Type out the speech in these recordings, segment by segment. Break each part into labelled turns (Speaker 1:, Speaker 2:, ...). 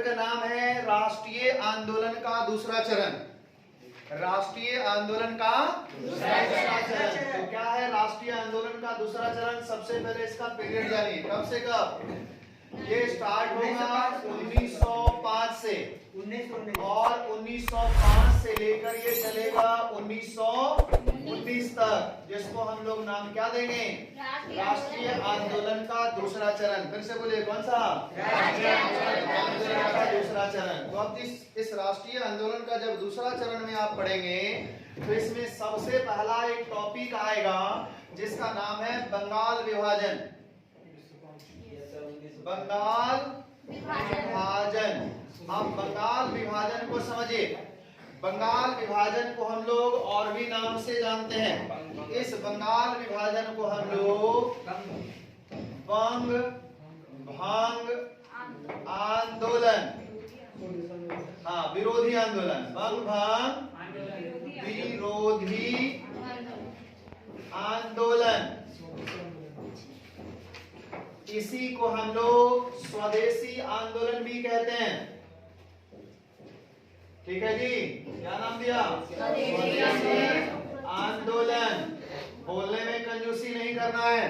Speaker 1: का नाम है राष्ट्रीय आंदोलन का दूसरा चरण। राष्ट्रीय आंदोलन का दूसरा चरण। तो क्या है राष्ट्रीय आंदोलन का दूसरा चरण? सबसे पहले इसका पीरियड जानिए, कब से कब? ये स्टार्ट होगा 1905 से, और 1905 से लेकर ये चलेगा 1919 तक, जिसको हम लोग नाम क्या देंगे? राष्ट्रीय आंदोलन का दूसरा चरण। फिर से बोलिए, कौन सा? राष्ट्रीय आंदोलन का दूसरा चरण। तो अब इस राष्ट्रीय आंदोलन का जब दूसरा चरण में आप पढ़ेंगे तो इसमें सबसे पहला एक टॉपिक आएगा जिसका नाम है बंगाल विभाजन। बंगाल विभाजन। अब बंगाल विभाजन को समझिए। बंगाल विभाजन को हम लोग और भी नाम से जानते हैं। इस बंगाल विभाजन को हम लोग बंग भंग आंदोलन, हाँ विरोधी आंदोलन, बंग भंग विरोधी आंदोलन, इसी को हम लोग स्वदेशी आंदोलन भी कहते हैं। ठीक है जी, क्या नाम दिया? स्वदेशी आंदोलन। बोलने में कंजूसी नहीं करना है,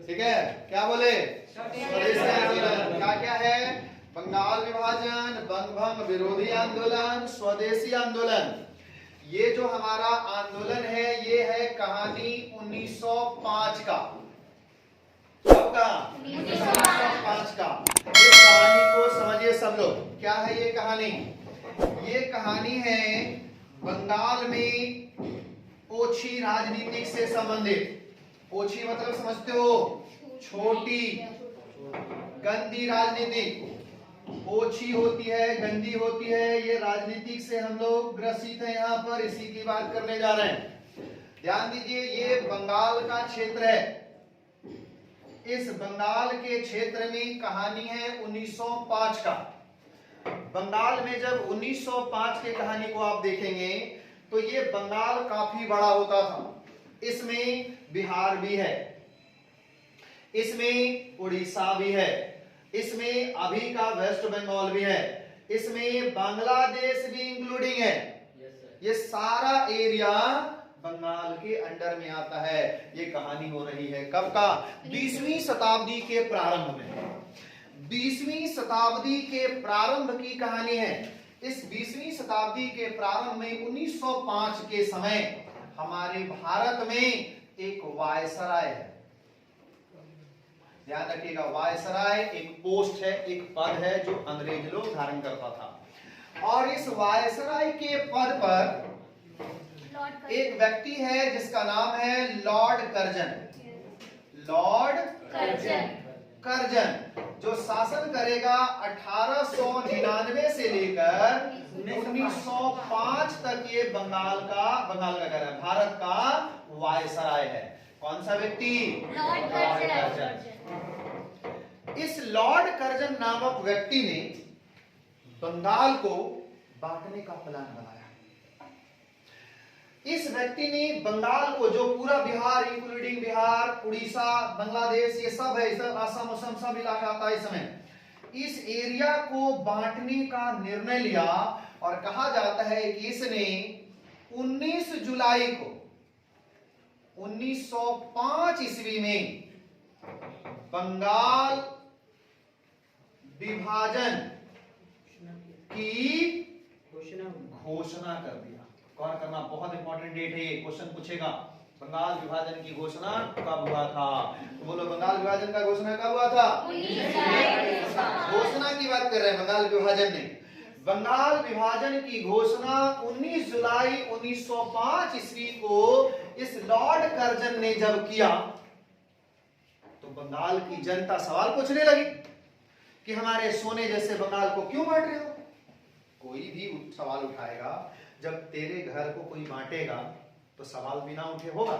Speaker 1: ठीक है? क्या बोले? स्वदेशी आंदोलन। क्या क्या है? बंगाल विभाजन, बंग भंग विरोधी आंदोलन, स्वदेशी आंदोलन। ये जो हमारा आंदोलन है ये है कहानी 1905 का। कब का? 1905 का। इस कहानी को समझिए सब लोग। क्या है ये कहानी? ये कहानी है बंगाल में ओछी राजनीतिक से संबंधित। ओछी मतलब समझते हो? छोटी, गंदी राजनीति। ओछी होती है, गंदी होती है, ये राजनीतिक से हम लोग ग्रसित हैं। यहाँ पर इसी की बात करने जा रहे हैं। ध्यान दीजिए, ये बंगाल का क्षेत्र है। इस बंगाल के क्षेत्र में कहानी है 1905 का। बंगाल में जब 1905 के कहानी को आप देखेंगे तो ये बंगाल काफी बड़ा होता था। इसमें बिहार भी है, इसमें उड़ीसा भी है, इसमें अभी का वेस्ट बंगाल भी है, इसमें बांग्लादेश भी इंक्लूडिंग है। ये सारा एरिया बंगाल के अंडर में आता है। ये कहानी हो रही है कब का? 20वीं शताब्दी के प्रारंभ में। 20वीं शताब्दी के प्रारंभ की कहानी है। इस 20वीं शताब्दी के प्रारंभ में 1905 के समय हमारे भारत में एक वायसराय है। ध्यान रखिएगा, वायसराय एक पोस्ट है, एक पद है जो अंग्रेज लोग धारण करता था। और इस वायसराय के पद पर एक व्यक्ति है जिसका नाम है लॉर्ड कर्जन। लॉर्ड कर्जन जो शासन करेगा 1899 से लेकर 1905 तक। ये बंगाल का कह रहा है, भारत का वायसराय है। कौन सा व्यक्ति? Lord Curzon. इस लॉर्ड कर्जन नामक व्यक्ति ने बंगाल को बांटने का प्लान बनाया। इस व्यक्ति ने बंगाल को, जो पूरा बिहार इंक्लूडिंग बिहार, उड़ीसा, बांग्लादेश, ये सब है, सब असम सब इलाका आता है इस समय, इस एरिया को बांटने का निर्णय लिया। और कहा जाता है कि इसने 19 जुलाई को 1905 ईस्वी में बंगाल विभाजन की घोषणा कर दिया। गौर करना, बहुत इंपॉर्टेंट डेट है ये, क्वेश्चन पूछेगा। बंगाल विभाजन की घोषणा कब हुआ था? तो बोलो, बंगाल विभाजन का घोषणा कब हुआ था? घोषणा की बात कर रहे हैं, बंगाल विभाजन ने। बंगाल विभाजन की घोषणा 19 जुलाई 1905 ईस्वी को इस लॉर्ड कर्जन ने जब किया तो बंगाल की जनता सवाल पूछने लगी कि हमारे सोने जैसे बंगाल को क्यों बांट रहे हो? कोई भी सवाल उठाएगा, जब तेरे घर को कोई बांटेगा तो सवाल बिना उठे होगा?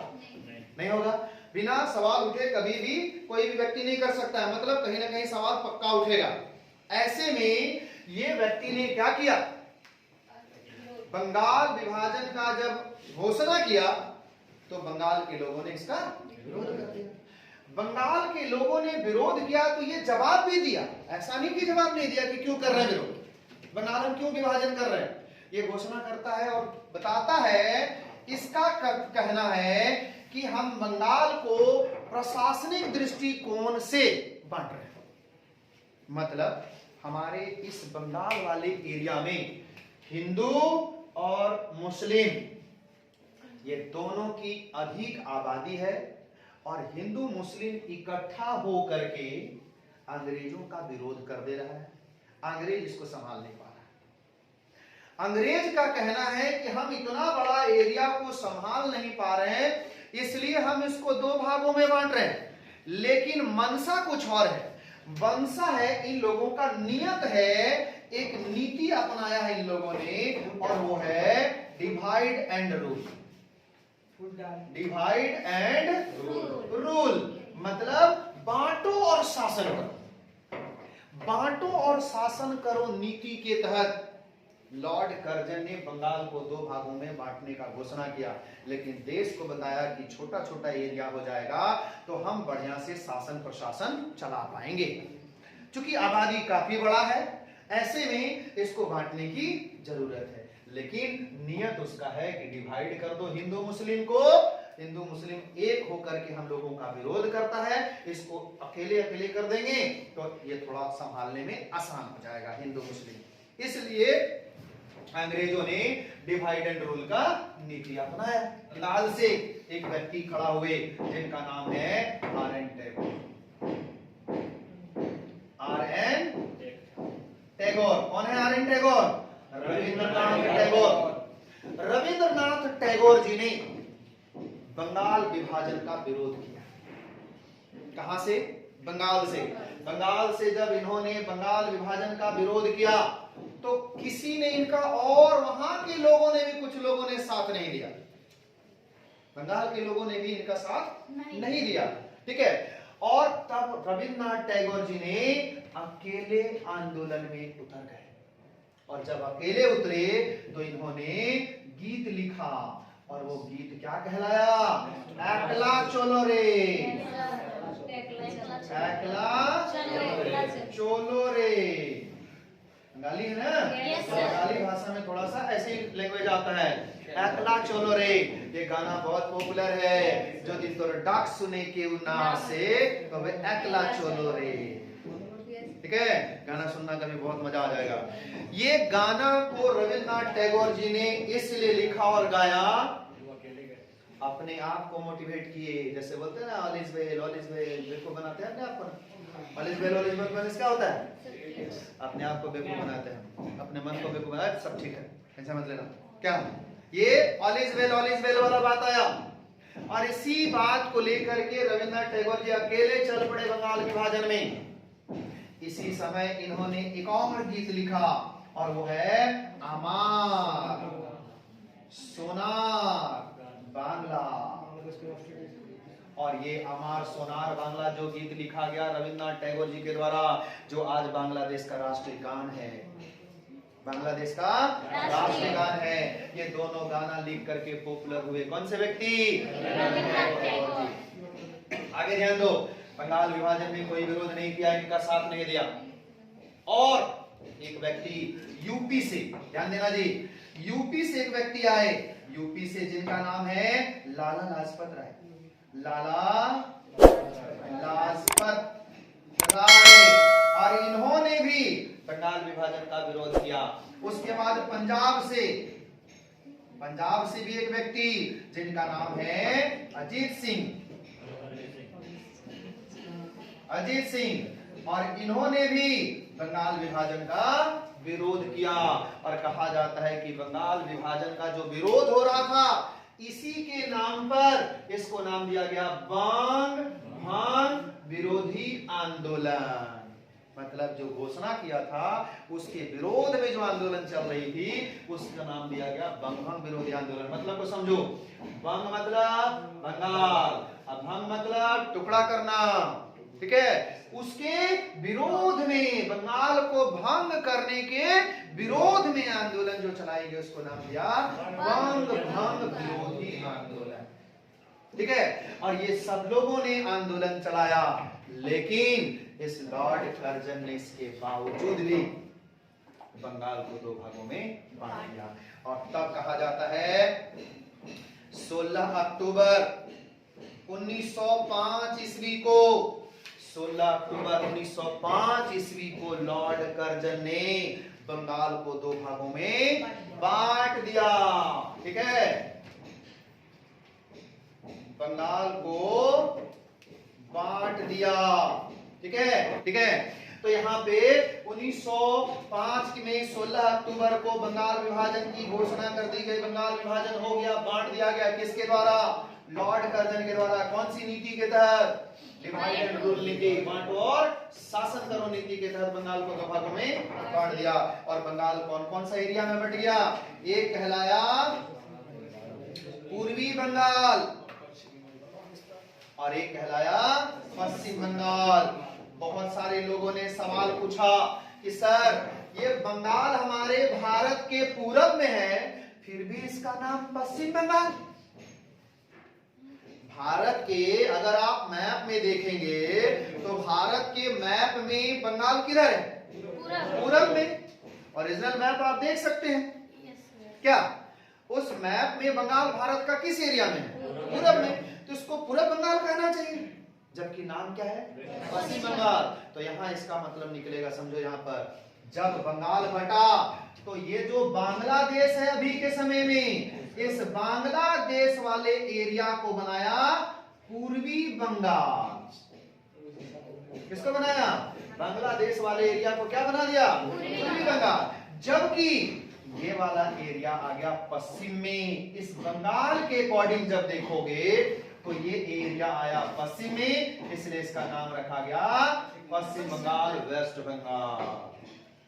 Speaker 1: नहीं होगा। बिना सवाल उठे कभी भी कोई भी व्यक्ति नहीं कर सकता है, मतलब कहीं ना कहीं सवाल पक्का उठेगा। ऐसे में ये व्यक्ति ने क्या किया? बंगाल विभाजन का जब घोषणा किया तो बंगाल के लोगों ने इसका विरोध कर दिया। बंगाल के लोगों ने विरोध किया तो ये जवाब भी दिया, ऐसा नहीं कि जवाब नहीं दिया कि क्यों कर रहे हैं विरोध, बंगाल हम क्यों विभाजन कर रहे हैं, ये घोषणा करता है और बताता है। इसका कहना है कि हम बंगाल को प्रशासनिक दृष्टिकोण से बांट रहे हैं, मतलब हमारे इस बंगाल वाले एरिया में हिंदू और मुस्लिम ये दोनों की अधिक आबादी है और हिंदू मुस्लिम इकट्ठा हो करके अंग्रेजों का विरोध कर दे रहा है। अंग्रेज इसको संभाल नहीं पा रहा है। अंग्रेज का कहना है कि हम इतना बड़ा एरिया को संभाल नहीं पा रहे हैं, इसलिए हम इसको दो भागों में बांट रहे हैं, लेकिन मनसा कुछ और है। मनसा है, इन लोगों का नियत है, एक नीति अपनाया है इन लोगों ने, और वो है divide and rule. Divide and rule मतलब बांटो और शासन करो। बांटो और शासन करो नीति के तहत लॉर्ड कर्जन ने बंगाल को दो भागों में बांटने का घोषणा किया, लेकिन देश को बताया कि छोटा छोटा एरिया हो जाएगा तो हम बढ़िया से शासन प्रशासन चला पाएंगे। क्योंकि आबादी काफी बड़ा है, ऐसे में इसको बांटने की जरूरत है, लेकिन नियत उसका है कि डिवाइड कर दो हिंदू मुस्लिम को। हिंदू मुस्लिम एक होकर के हम लोगों का विरोध करता है, इसको अकेले अकेले कर देंगे तो ये थोड़ा संभालने में आसान हो जाएगा हिंदू मुस्लिम। इसलिए अंग्रेजों ने डिवाइड एंड रूल का नीति अपनाया। फिलहाल से एक व्यक्ति खड़ा हुए जिनका नाम है आर.एन. टैगोर। आर.एन. टैगोर कौन है? आर.एन. टैगोर रविंद्रनाथ टैगोर। रविंद्रनाथ टैगोर जी ने बंगाल विभाजन का विरोध किया। कहां से? बंगाल से। बंगाल से जब इन्होंने बंगाल विभाजन का विरोध किया तो किसी ने इनका, और वहां के लोगों ने भी, कुछ लोगों ने साथ नहीं दिया। बंगाल के लोगों ने भी इनका साथ नहीं दिया, ठीक है। और तब रविंद्रनाथ टैगोर जी ने अकेले आंदोलन में उतर गए, और जब अकेले उतरे तो इन्होंने गीत लिखा, और वो गीत क्या कहलाया? एकला चलो रे, एकला चलो रे। बंगाली है ना, बंगाली भाषा में थोड़ा सा ऐसी लैंग्वेज आता है, एकला चलो रे। ये गाना बहुत पॉपुलर है, जो दिन तोर डाक सुने के उना से तो वे एकला चलो रे, ठीक है। गाना सुनना कभी बहुत मजा आ जाएगा। ये गाना को रविंद्रनाथ टैगोर जी ने इसलिए लिखा और गाया, अपने आप को मोटिवेट किए। जैसे बोलते हैं ना ऑल इज वेल बेवकूफ बनाते हैं अपने आप को। ऑल इज वेल क्या होता है? अपने आप को बेवकूफ बनाते हैं, अपने मन को बेवकूफ बनाते, सब ठीक है ऐसा मत लेना। क्या ये ऑल इज वेल वाला बात आया, और इसी बात को लेकर के रविंद्रनाथ टैगोर जी अकेले चल पड़े बंगाल विभाजन में। इसी समय इन्होंने एक और गीत लिखा, और वो है अमार सोनार बांग्ला। और ये अमार सोनार बांग्ला जो गीत लिखा गया रविंद्रनाथ टैगोर जी के द्वारा, जो आज बांग्लादेश का राष्ट्रीय गान है, बांग्लादेश का राष्ट्रीय गान है। ये दोनों गाना लिख करके पॉपुलर हुए। कौन से व्यक्ति? आगे ध्यान दो, बंगाल विभाजन में कोई विरोध नहीं किया, इनका साथ नहीं दिया। और एक व्यक्ति यूपी से, ध्यान देना जी, यूपी से एक व्यक्ति आए, यूपी से जिनका नाम है लाला लाजपत राय। लाला लाजपत राय, और इन्होंने भी बंगाल विभाजन का विरोध किया। उसके बाद पंजाब से भी एक व्यक्ति जिनका नाम है अजीत सिंह, और इन्होंने भी बंगाल विभाजन का विरोध किया। और कहा जाता है कि बंगाल विभाजन का जो विरोध हो रहा था, इसी के नाम पर इसको नाम दिया गया बंग भंग विरोधी आंदोलन। मतलब जो घोषणा किया था उसके विरोध में जो आंदोलन चल रही थी, उसका नाम दिया गया बंग भंग विरोधी आंदोलन। मतलब को समझो, बंग मतलब बंगाल, अब भंग मतलब टुकड़ा करना, ठीक है। उसके विरोध में, बंगाल को भंग करने के विरोध में आंदोलन जो चलाएंगे उसको नाम दिया बंग भंग विरोधी आंदोलन। ठीक है। और ये सब लोगों ने आंदोलन चलाया, लेकिन इस लॉर्ड कर्जन ने इसके बावजूद भी बंगाल को दो भागों में बांट दिया। और तब कहा जाता है 16 अक्टूबर 1905 ईस्वी को, 16 अक्टूबर 1905 ईस्वी को लॉर्ड कर्जन ने बंगाल को दो भागों में बांट दिया। ठीक है, बंगाल को बांट दिया। ठीक है, ठीक है। तो यहाँ पे 1905 में 16 अक्टूबर को बंगाल विभाजन की घोषणा कर दी गई। बंगाल विभाजन हो गया, बांट दिया गया। किसके द्वारा? लॉर्ड कर्जन के द्वारा। कौन सी नीति के तहत? डिवाइड एंड रूल नीति, बांटो और शासन करो नीति के तहत बंगाल को दो भागों में बांट दिया। और बंगाल कौन कौन सा एरिया में बट गया? एक कहलाया पूर्वी बंगाल और एक कहलाया पश्चिम बंगाल। बहुत सारे लोगों ने सवाल पूछा कि सर ये बंगाल हमारे भारत के पूरब में है, फिर भी इसका नाम पश्चिम बंगाल। भारत के अगर आप मैप में देखेंगे तो भारत के मैप में बंगाल किधर है? पूरब में। ओरिजिनल मैप आप देख सकते हैं क्या? उस मैप में बंगाल भारत का किस एरिया में है? पूरब में। तो इसको पूरब बंगाल कहना चाहिए, जबकि नाम क्या है? पश्चिम बंगाल। तो यहाँ इसका मतलब निकलेगा, समझो यहाँ पर जब बंगाल बटा तो ये जो बांग्लादेश है अभी के समय में, इस बांग्लादेश वाले एरिया को बनाया पूर्वी बंगाल। किसको बनाया? बांग्लादेश वाले एरिया को क्या बना दिया? पूर्वी बंगाल। जबकि ये वाला एरिया आ गया पश्चिम में। इस बंगाल के अकॉर्डिंग जब देखोगे तो ये एरिया आया पश्चिम में, इसलिए इसका नाम रखा गया पश्चिम बंगाल, वेस्ट बंगाल।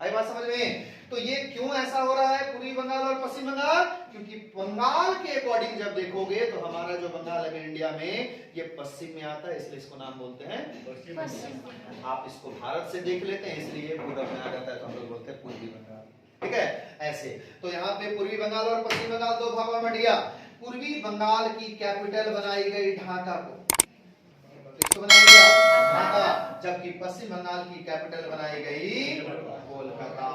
Speaker 1: आई बात समझ में? तो ये क्यों ऐसा हो रहा है पूर्वी बंगाल और पश्चिम बंगाल? क्योंकि बंगाल के अकॉर्डिंग जब देखोगे तो हमारा जो बंगाल है इंडिया में, ये पश्चिम में आता है, इसलिए इसको नाम बोलते हैं पश्चिम। आप इसको भारत से देख लेते हैं इसलिए पूरब में आ जाता है, तो हम लोग बोलते हैं पूर्वी बंगाल। ठीक है, ऐसे। तो यहाँ पे पूर्वी बंगाल और पश्चिम बंगाल दो भागों में बट गया। पूर्वी बंगाल की कैपिटल बनाई गई ढाका को। किसको बनाया गया? ढाका। जबकि पश्चिम बंगाल की कैपिटल बनाई गई कोलकाता।